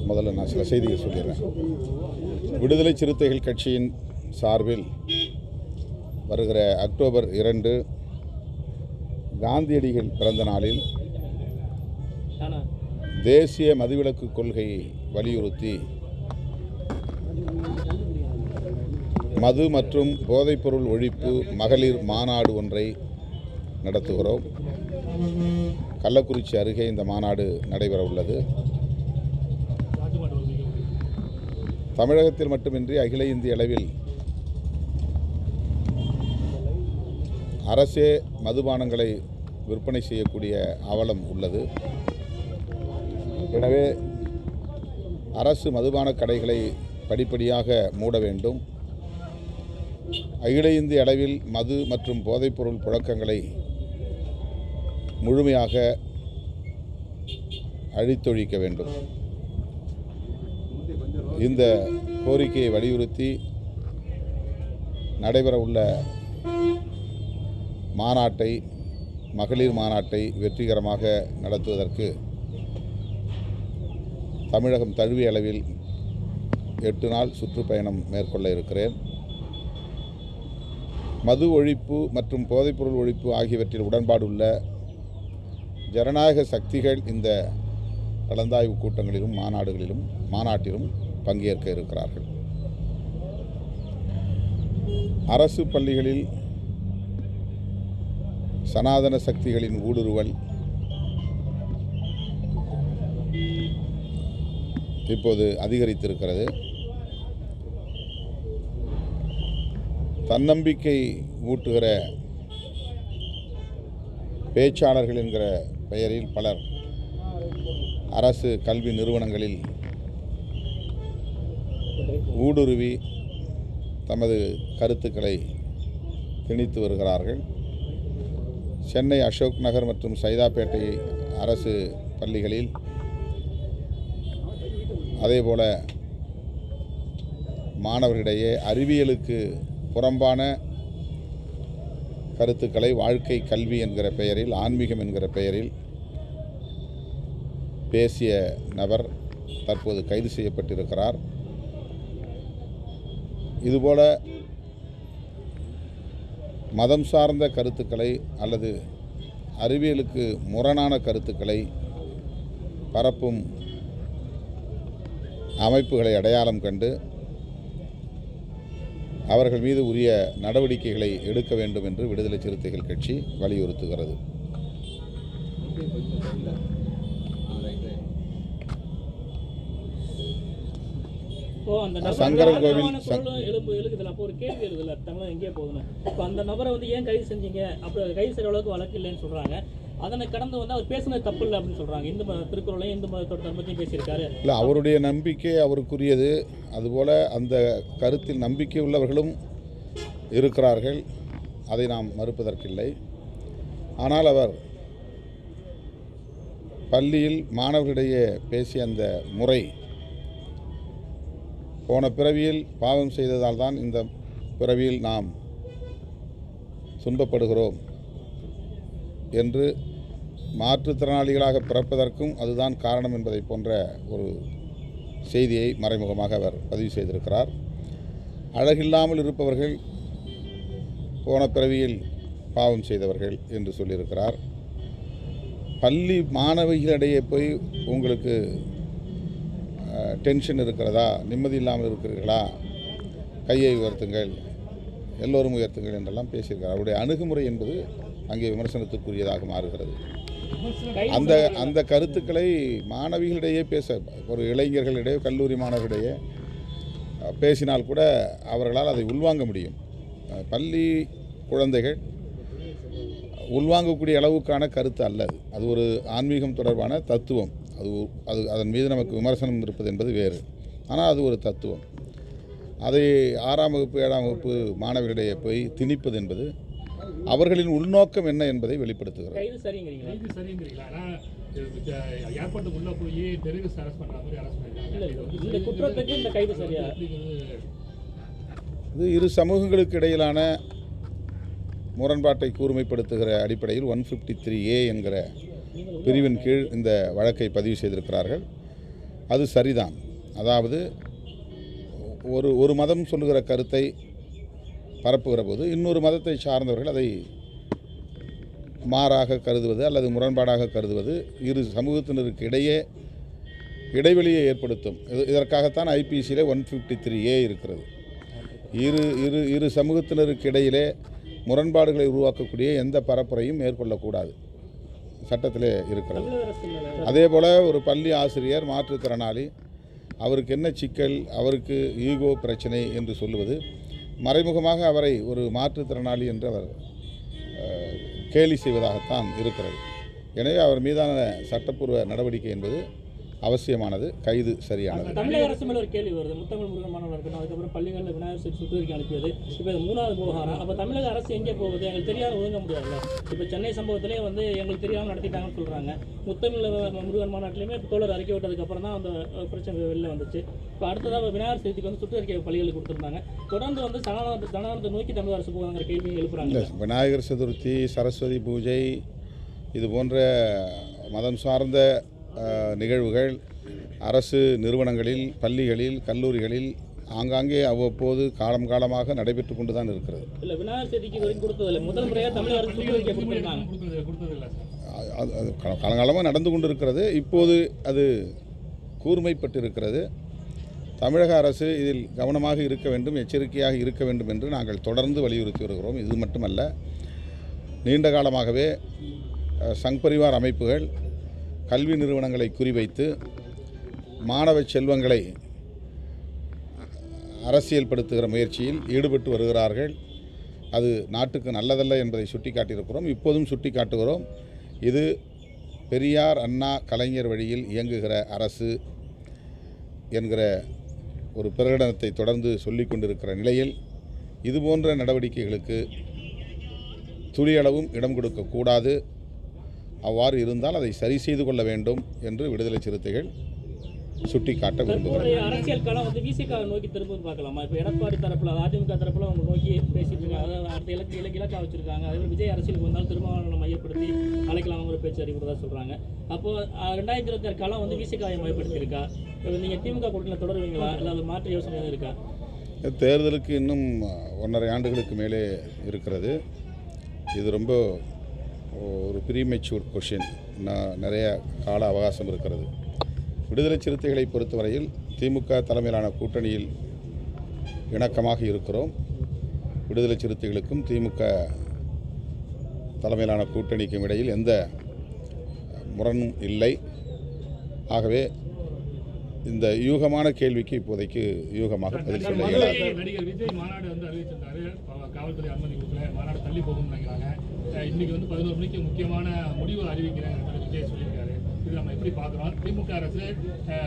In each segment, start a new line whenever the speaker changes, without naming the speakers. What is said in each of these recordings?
முதல்ல நான் சில செய்திகள் சொல்லிடுறேன். விடுதலை சிறுத்தைகள் கட்சியின் சார்பில் வருகிற அக்டோபர் 2 காந்தியடிகள் பிறந்த நாளில் தேசிய மதுவிலக்கு கொள்கையை வலியுறுத்தி மது மற்றும் போதைப்பொருள் ஒழிப்பு மகளிர் மாநாடு ஒன்றை நடத்துகிறோம். கள்ளக்குறிச்சி அருகே இந்த மாநாடு நடைபெற உள்ளது. தமிழகத்தில் மட்டுமின்றி அகில இந்திய அளவில் அரசே மதுபானங்களை விற்பனை செய்யக்கூடிய அவலம் உள்ளது. எனவே அரசு மதுபான கடைகளை படிப்படியாக மூட வேண்டும். அகில இந்திய அளவில் மது மற்றும் போதைப்பொருள் புழக்கங்களை முழுமையாக அழித்தொழிக்க வேண்டும். இந்த கோரிக்கையை வலியுறுத்தி நடைபெறவுள்ள மாநாட்டை, மகளிர் மாநாட்டை வெற்றிகரமாக நடத்துவதற்கு தமிழகம் தழுவிய அளவில் 8 நாள் சுற்றுப்பயணம் மேற்கொள்ள இருக்கிறேன். மது ஒழிப்பு மற்றும் போதைப்பொருள் ஒழிப்பு ஆகியவற்றில் உடன்பாடுள்ள ஜனநாயக சக்திகள் இந்த கலந்தாய்வு கூட்டங்களிலும் மாநாட்டிலும் பங்கேற்க இருக்கிறார்கள். அரசு பள்ளிகளில் சனாதன சக்திகளின் ஊடுருவல் இப்போது அதிகரித்திருக்கிறது. தன்னம்பிக்கை ஊட்டுகிற பேச்சாளர்கள் என்கிற பெயரில் பலர் அரசு கல்வி நிறுவனங்களில் ஊடுருவி தமது கருத்துக்களை திணித்து வருகிறார்கள். சென்னை அசோக் நகர் மற்றும் சைதாப்பேட்டை அரசு பள்ளிகளில், அதேபோல மாணவர்களிடையே அறிவியலுக்கு புறம்பான கருத்துக்களை வாழ்க்கை கல்வி என்கிற பெயரில், ஆன்மீகம் என்கிற பெயரில் பேசிய நபர் தற்போது கைது செய்யப்பட்டிருக்கிறார். இதுபோல மதம் சார்ந்த கருத்துக்களை அல்லது அறிவியலுக்கு முரணான கருத்துக்களை பரப்பும் அமைப்புகளை அடையாளம் கண்டு அவர்கள் மீது உரிய நடவடிக்கைகளை எடுக்க வேண்டும் என்று விடுதலை சிறுத்தைகள் கட்சி வலியுறுத்துகிறது. சங்கரன் கோவில்
ஒரு கேள்வி எழுதுல தமிழ் எங்கே போகுதுன்னு. இப்போ அந்த நபரை ஏன் கைது செஞ்சீங்க, அப்புறம் கைது செய்கிற அளவுக்கு வழக்கு இல்லைன்னு சொல்கிறாங்க. அதனை கடந்து அவர் பேசுனது தப்பு இல்லை அப்படின்னு சொல்கிறாங்க. இந்து திருக்குறளையும் இந்து மதத்தோட தர்மத்தையும் பேசியிருக்காரு.
இல்லை, அவருடைய நம்பிக்கை அவருக்குரியது. அதுபோல் அந்த கருத்தில் நம்பிக்கை உள்ளவர்களும் இருக்கிறார்கள். அதை நாம் மறுப்பதற்கில்லை. ஆனால் அவர் பள்ளியில் மாணவர்களிடையே பேசிய அந்த முறை போன பிறவியில் பாவம் செய்ததால் தான் இந்த பிறவியில் நாம் துன்பப்படுகிறோம் என்று மாற்றுத்திறனாளிகளாக பிறப்பதற்கும் அதுதான் காரணம் என்பதை போன்ற ஒரு செய்தியை மறைமுகமாக அவர் பதிவு செய்திருக்கிறார். அழகில்லாமல் இருப்பவர்கள் போன பிறவியில் பாவம் செய்தவர்கள் என்று சொல்லியிருக்கிறார். பள்ளி மாணவிகளிடையே போய் உங்களுக்கு டென்ஷன் இருக்கிறதா, நிம்மதி இல்லாமல் இருக்கிறீர்களா, கையை உயர்த்துங்கள், எல்லோரும் உயர்த்துங்கள் என்றெல்லாம் பேசியிருக்கிறார். அவருடைய அணுகுமுறை என்பது அங்கே விமர்சனத்துக்குரியதாக மாறுகிறது. அந்த கருத்துக்களை மாணவிகளிடையே பேச, ஒரு இளைஞர்களிடையே, கல்லூரி மாணவர்களிடையே பேசினால் கூட அவர்களால் அதை உள்வாங்க முடியும். பள்ளி குழந்தைகள் உள்வாங்கக்கூடிய அளவுக்கான கருத்து அல்ல. அது ஒரு ஆன்மீகம் தொடர்பான தத்துவம். அதன் மீது நமக்கு விமர்சனம் இருப்பது என்பது வேறு. ஆனால் அது ஒரு தத்துவம். அதை 6ஆம் வகுப்பு 7ஆம் வகுப்பு மாணவர்களிடையே போய் திணிப்பது என்பது அவர்களின் உள்நோக்கம் என்ன என்பதை வெளிப்படுத்துகிறது. இது இரு சமூகங்களுக்கு இடையிலான முரண்பாட்டை கூர்மைப்படுத்துகிற அடிப்படையில் 153A என்கிற பிரிவின் கீழ் இந்த வழக்கை பதிவு செய்திருக்கிறார்கள். அது சரிதான். அதாவது ஒரு மதம் சொல்லுகிற கருத்தை பரப்புகிற போது இன்னொரு மதத்தை சார்ந்தவர்கள் அதை மாறாக கருதுவது அல்லது முரண்பாடாக கருதுவது இரு சமூகத்தினருக்கு இடையே இடைவெளியை ஏற்படுத்தும். இதற்காகத்தான் ஐபிசியில் 153A இருக்கிறது. இரு சமூகத்தினருக்கு இடையிலே முரண்பாடுகளை உருவாக்கக்கூடிய எந்த பரப்புரையும் மேற்கொள்ளக்கூடாது சட்டத்திலே இருக்கிறது. அதே போல் ஒரு பள்ளி ஆசிரியர் மாற்றுத்திறனாளி, அவருக்கு என்ன சிக்கல், அவருக்கு ஈகோ பிரச்சனை என்று சொல்லுவது மறைமுகமாக அவரை ஒரு மாற்றுத்திறனாளி என்று அவர் கேலி செய்வதாகத்தான் இருக்கிறது. எனவே அவர் மீதான சட்டப்பூர்வ நடவடிக்கை என்பது அவசியமானது, கைது சரியானது.
தமிழக அரசு மேலே ஒரு கேள்வி வருது. முத்தமிழ் முருகன் மாநாடு இருக்கட்டும், அதுக்கப்புறம் பள்ளிகளில் விநாயகர் சுற்றறிக்கை அனுப்பியது. இப்போ இது 3வது விவகாரம். அப்போ தமிழக அரசு எங்கே போகுது? எங்களுக்கு தெரியாத ஒழுங்க முடியாதுல்ல. இப்போ சென்னை சம்பவத்திலே வந்து எங்களுக்கு தெரியாமல் நடத்திட்டாங்கன்னு சொல்கிறாங்க. முத்தமிழ் முருகன் மாநாட்டிலையுமே இப்போ தோழர் அறிக்கை விட்டதுக்கப்புறம் தான் அந்த பிரச்சனை வெளில வந்துச்சு. இப்போ அடுத்ததாக விநாயகர் சதுர்த்திக்கு வந்து சுற்றறிக்கை பள்ளிகளுக்கு கொடுத்துருந்தாங்க. தொடர்ந்து வந்து சனாதனத்தை நோக்கி தமிழக அரசு போகிறாங்கிற கேள்வியும் எழுப்புறாங்க.
விநாயகர் சதுர்த்தி, சரஸ்வதி பூஜை, இது போன்ற மதம் சார்ந்த நிகழ்வுகள் அரசு நிறுவனங்களில், பள்ளிகளில், கல்லூரிகளில் ஆங்காங்கே அவ்வப்போது காலமாக நடைபெற்று கொண்டு தான் இருக்கிறது.
இல்லை, விநாயகர் சதுர்த்திக்கு வரைக்கும் கொடுத்ததில்லை. முதல் முறையாக தமிழக அரசு
காலங்காலமாக நடந்து கொண்டு இருக்கிறது. இப்போது அது கூர்மைப்பட்டு இருக்கிறது. தமிழக அரசு இதில் கவனமாக இருக்க வேண்டும், எச்சரிக்கையாக இருக்க வேண்டும் என்று நாங்கள் தொடர்ந்து வலியுறுத்தி வருகிறோம். இது மட்டுமல்ல, நீண்ட காலமாகவே சங் பரிவார் அமைப்புகள் கல்வி நிறுவனங்களை குறிவைத்து மாணவ செல்வங்களை அரசியல்படுத்துகிற முயற்சியில் ஈடுபட்டு வருகிறார்கள். அது நாட்டுக்கு நல்லதல்ல என்பதை சுட்டிக்காட்டியிருக்கிறோம். இப்போதும் சுட்டிக்காட்டுகிறோம். இது பெரியார், அண்ணா, கலைஞர் வழியில் இயங்குகிற அரசு என்கிற ஒரு பிரகடனத்தை தொடர்ந்து சொல்லிக் கொண்டிருக்கிற நிலையில் இதுபோன்ற நடவடிக்கைகளுக்கு துளியளவும் இடம் கொடுக்கக்கூடாது. அவ்வாறு இருந்தால் அதை சரி செய்து கொள்ள வேண்டும் என்று விடுதலை சிறுத்தைகள் சுட்டிக்காட்ட விரும்புகிறார்.
அரசியல் காலம் வந்து விசிக நோக்கி திரும்ப பார்க்கலாமா? இப்போ எடப்பாடி தரப்புல, அதிமுக தரப்புல அவங்க நோக்கி பேசிட்டு இருக்காங்க. அதாவது அடுத்த இலக்கா வச்சிருக்காங்க. அதே மாதிரி விஜய் அரசியலுக்கு வந்தாலும் திருமாவளவனை மையப்படுத்தி அழைக்கலாம்ங்கிற பேச்சு அறிவுறதா சொல்றாங்க. அப்போ 2026 காலம் வந்து விசிகாவை மையப்படுத்தி இருக்கா? நீங்கள் திமுக கூட்டணியில் தொடருவீங்களா, இல்லை அது மாற்று யோசனை இருக்கா?
தேர்தலுக்கு இன்னும் 1.5 ஆண்டுகளுக்கு மேலே இருக்கிறது. இது ரொம்ப ஒரு ப்ரீமெச்சூர் கொஷின். நிறைய கால அவகாசம் இருக்கிறது. விடுதலை சிறுத்தைகளை பொறுத்தவரையில் திமுக தலைமையிலான கூட்டணியில் இணக்கமாக இருக்கிறோம். விடுதலை சிறுத்தைகளுக்கும் திமுக தலைமையிலான கூட்டணிக்கும் இடையில் எந்த முரணும் இல்லை. ஆகவே இந்த யூகமான கேள்விக்கு இப்போதைக்கு யூகமாக பதில் சொல்ல இயலாது.
நடிகர் விஜய் மாநாடு வந்து அறிவிச்சிருந்தாரு. காவல்துறை அனுமதி கொடுக்கல, மாநாடு தள்ளி போகும்னு நினைக்கிறாங்க. இன்னைக்கு வந்து 11 மணிக்கு முக்கியமான முடிவு அறிவிக்கிறேன் விஜய் சொல்லியிருக்காரு. இது நம்ம எப்படி பார்க்குறோம்? திமுக அரசு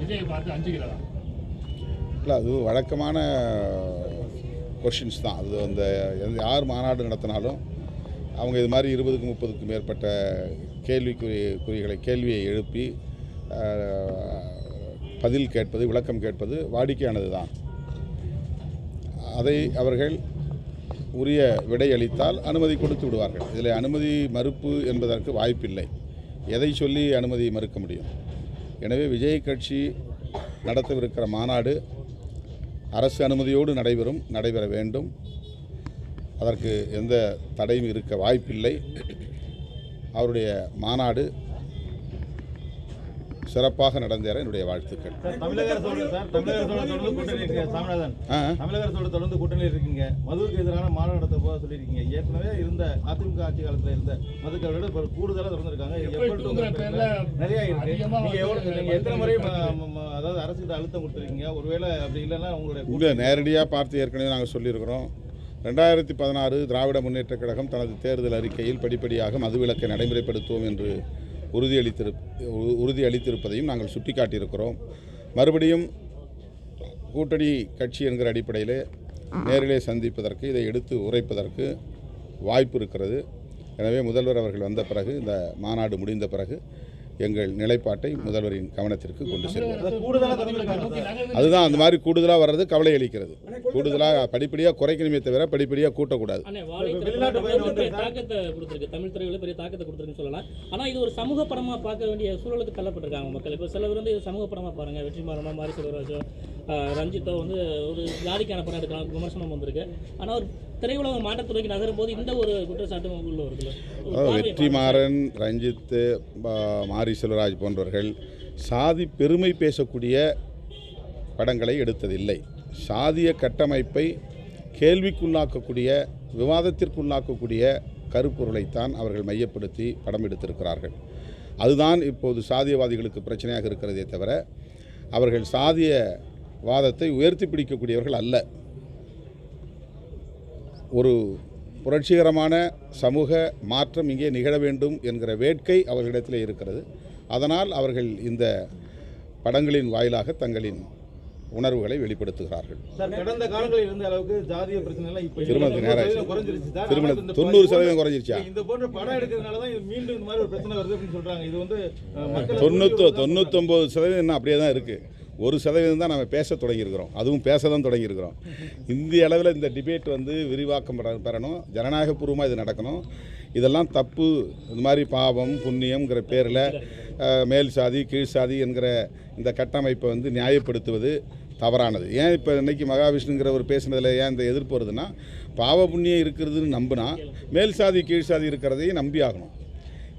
விஜயை பார்த்து அஞ்சுகிறதா?
இல்லை, அது வழக்கமான கொஷின்ஸ் தான். அது அந்த யார் மாநாடு நடத்தினாலும் அவங்க இது மாதிரி 20க்கும் 30க்கும் மேற்பட்ட கேள்வியை எழுப்பி பதில் கேட்பது, விளக்கம் கேட்பது வாடிக்கையானது தான். அதை அவர்கள் உரிய விடை அளித்தால் அனுமதி கொடுத்து விடுவார்கள். இதில் அனுமதி மறுப்பு என்பதற்கு வாய்ப்பில்லை. எதை சொல்லி அனுமதி மறுக்க முடியும்? எனவே விஜய் கட்சி நடத்தவிருக்கிற மாநாடு அரசு அனுமதியோடு நடைபெற வேண்டும். அதற்கு எந்த தடையும் இருக்க வாய்ப்பில்லை. அவருடைய மாநாடு சிறப்பாக நடந்தேற என்னுடைய வாழ்த்துக்கள்.
தமிழக அரசோடு தொடர்ந்து கூட்டணி இருக்கீங்க. மதுவுக்கு எதிரான மாநாடு நடத்த போக சொல்லியிருக்கீங்க. ஏற்கனவே இருந்த அதிமுக ஆட்சி காலத்தில் இருந்த மதுக்கடையோட இப்போ கூடுதலாக திறந்திருக்காங்க. நிறைய இருக்கு. நீங்க எத்தனை முறை அதாவது அரசுக்கு அழுத்தம் கொடுத்துருக்கீங்க? ஒருவேளை அப்படி இல்லைன்னா உங்களுடைய
நேரடியாக பார்த்து ஏற்கனவே நாங்கள் சொல்லியிருக்கிறோம். 2016 திராவிட முன்னேற்றக் கழகம் தனது தேர்தல் அறிக்கையில் படிப்படியாக மதுவிலக்கை நடைமுறைப்படுத்துவோம் என்று உறுதி அளித்திருப்பதையும் நாங்கள் சுட்டிக்காட்டியிருக்கிறோம். மறுபடியும் கூட்டணி கட்சி என்கிற அடிப்படையில் நேரிலே சந்திப்பதற்கு, இதை எடுத்து உரைப்பதற்கு வாய்ப்பு இருக்கிறது. எனவே முதல்வர் அவர்கள் வந்த பிறகு, இந்த மாநாடு முடிந்த பிறகு எங்கள் நிலைப்பாட்டை முதல்வரின் கவனத்திற்கு கொண்டு செல்வோம்.
கூடுதலாக திறந்திருக்காங்க.
அதுதான் அந்த மாதிரி கூடுதலாக வர்றது கவலை அளிக்கிறது. கூடுதலாக படிப்படியாக குறைக்கணுமே தவிர படிப்படியாக கூட்டக்கூடாது.
தாக்கத்தை கொடுத்துருக்கு, தமிழ் திரையுள்ள பெரிய தாக்கத்தை கொடுத்துருக்குன்னு சொல்லலாம். ஆனால் இது ஒரு சமூக படமாக பார்க்க வேண்டிய சூழலுக்கு தள்ளப்பட்டிருக்காங்க மக்கள். இப்போ சிலர் வந்து இது சமூக படமாக பாருங்க, வெற்றிமாறனோ மாரி செல்வராஜோ ரஞ்சித்தோ வந்து ஒரு ஜாதிக்கான படம் எடுக்கலாம் விமர்சனம் வந்திருக்கு. ஆனால் ஒரு திரையுலக மாற்றத்துறைக்கு நகரும் போது இந்த ஒரு குற்றச்சாட்டு உள்ள வருது.
வெற்றிமாறன், ரஞ்சித், மாரி செல்வராஜ் போன்றவர்கள் சாதி பெருமை பேசக்கூடிய படங்களை எடுத்ததில்லை. சாதிய கட்டமைப்பை கேள்விக்குள்ளாக்கக்கூடிய, விவாதத்திற்குள்ளாக்கக்கூடிய கருப்பொருளைத்தான் அவர்கள் மையப்படுத்தி படம் எடுத்திருக்கிறார்கள். அதுதான் இப்போது சாதியவாதிகளுக்கு பிரச்சனையாக இருக்கிறதே தவிர அவர்கள் சாதிய வாதத்தை உயர்த்தி பிடிக்கக்கூடியவர்கள் அல்ல. ஒரு புரட்சிகரமான சமூக மாற்றம் இங்கே நிகழ வேண்டும் என்கிற வேட்கை அவர்களிடத்தில் இருக்கிறது. அதனால் அவர்கள் இந்த படங்களின் வாயிலாக தங்களின் உணர்வுகளை வெளிப்படுத்துகிறார்கள்.
கடந்த காலங்களில் இருந்த அளவுக்கு ஜாதிய பிரச்சனை
திருமணத்துக்கு நேரம்
குறைஞ்சிருச்சு.
90% குறைஞ்சிருச்சா?
இந்த போன்ற படம் எடுக்கிறதுனால தான் மீண்டும் இந்த மாதிரி ஒரு பிரச்சனை வருது அப்படின்னு சொல்றாங்க. இது வந்து
99% இன்னும் அப்படியே தான் இருக்குது. 1% தான் நம்ம பேச தொடங்கியிருக்கிறோம். அதுவும் பேச தான் தொடங்கியிருக்கிறோம். இந்திய அளவில் இந்த டிபேட் வந்து விரிவாக்கம் பெறணும், ஜனநாயகபூர்வமாக இது நடக்கணும். இதெல்லாம் தப்பு. இந்த மாதிரி பாவம் புண்ணியம்ங்கிற பேரில் மேல் சாதி கீழ் சாதி என்கிற இந்த கட்டமைப்பை வந்து நியாயப்படுத்துவது தவறானது. ஏன் இப்போ இன்றைக்கி மகாவிஷ்ணுங்கிறவர் பேசுனதில் ஏன் இந்த எதிர்ப்பு வருதுன்னா, பாவ புண்ணியம் இருக்கிறதுன்னு நம்பினா மேல் சாதி கீழ் சாதி இருக்கிறதையும் நம்பி ஆகணும்.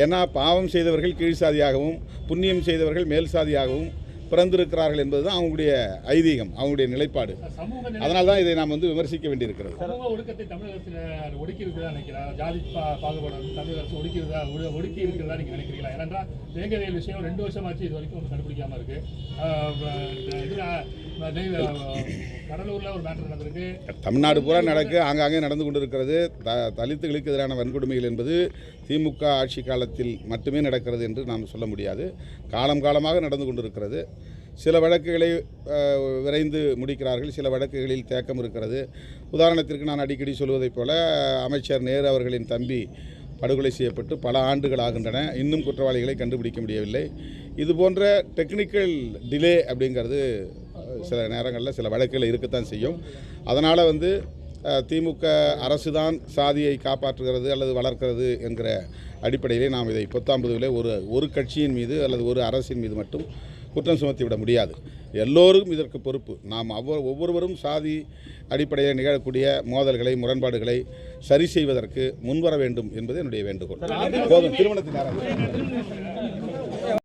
ஏன்னா பாவம் செய்தவர்கள் கீழ் சாதியாகவும் புண்ணியம் செய்தவர்கள் மேல் சாதியாகவும் பிறந்திருக்கிறார்கள் என்பது தான் அவங்களுடைய ஐதீகம், அவங்களுடைய நிலைப்பாடு. அதனால தான் இதை நாம் வந்து விமர்சிக்க வேண்டியிருக்கிறது.
சமூக ஒடுக்கத்தை தமிழக அரசு ஒடுக்கி இருக்கிறதா நினைக்கிறா? ஜாதி பாகுபாடு தமிழக அரசு ஒடுக்கி இருக்கிறதா நீங்கள் நினைக்கிறீங்களா? ஏனென்றால் வேங்கவேல் விஷயம் 2 வருஷமாச்சு இது வரைக்கும் ஒன்று கண்டுபிடிக்காமல் இருக்கு. கடலூரில் ஒரு மேட்டர் நடந்திருக்கு.
தமிழ்நாடு பூரா ஆங்காங்கே நடந்து கொண்டிருக்கிறது. தலித்துகளுக்கு எதிரான வன்கொடுமைகள் என்பது திமுக ஆட்சி காலத்தில் மட்டுமே நடக்கிறது என்று நாம் சொல்ல முடியாது. காலமாக நடந்து கொண்டிருக்கிறது. சில வழக்குகளை விரைந்து முடிக்கிறார்கள், சில வழக்குகளில் தேக்கம் இருக்கிறது. உதாரணத்திற்கு நான் அடிக்கடி சொல்வதைப் போல அமைச்சர் நேரு அவர்களின் தம்பி படுகொலை செய்யப்பட்டு பல ஆண்டுகள் ஆகின்றன. இன்னும் குற்றவாளிகளை கண்டுபிடிக்க முடியவில்லை. இது போன்ற டெக்னிக்கல் டிலே அப்படிங்கிறது சில நேரங்களில் சில வழக்குகள் இருக்கத்தான் செய்யும். அதனால் வந்து திமுக அரசு தான் சாதியை காப்பாற்றுகிறது அல்லது வளர்க்கிறது என்கிற அடிப்படையிலே நாம் இதை பொத்தாம்புதுவிலே ஒரு கட்சியின் மீது அல்லது ஒரு அரசின் மீது மட்டும் குற்றம் சுமத்திவிட முடியாது. எல்லோரும் இதற்கு பொறுப்பு. நாம் ஒவ்வொருவரும் சாதி அடிப்படையில் நிகழக்கூடிய மோதல்களை முரண்பாடுகளை சரி செய்வதற்கு முன்வர வேண்டும் என்பது என்னுடைய வேண்டுகோள். போதும், திருமணத்தின் நேரம்.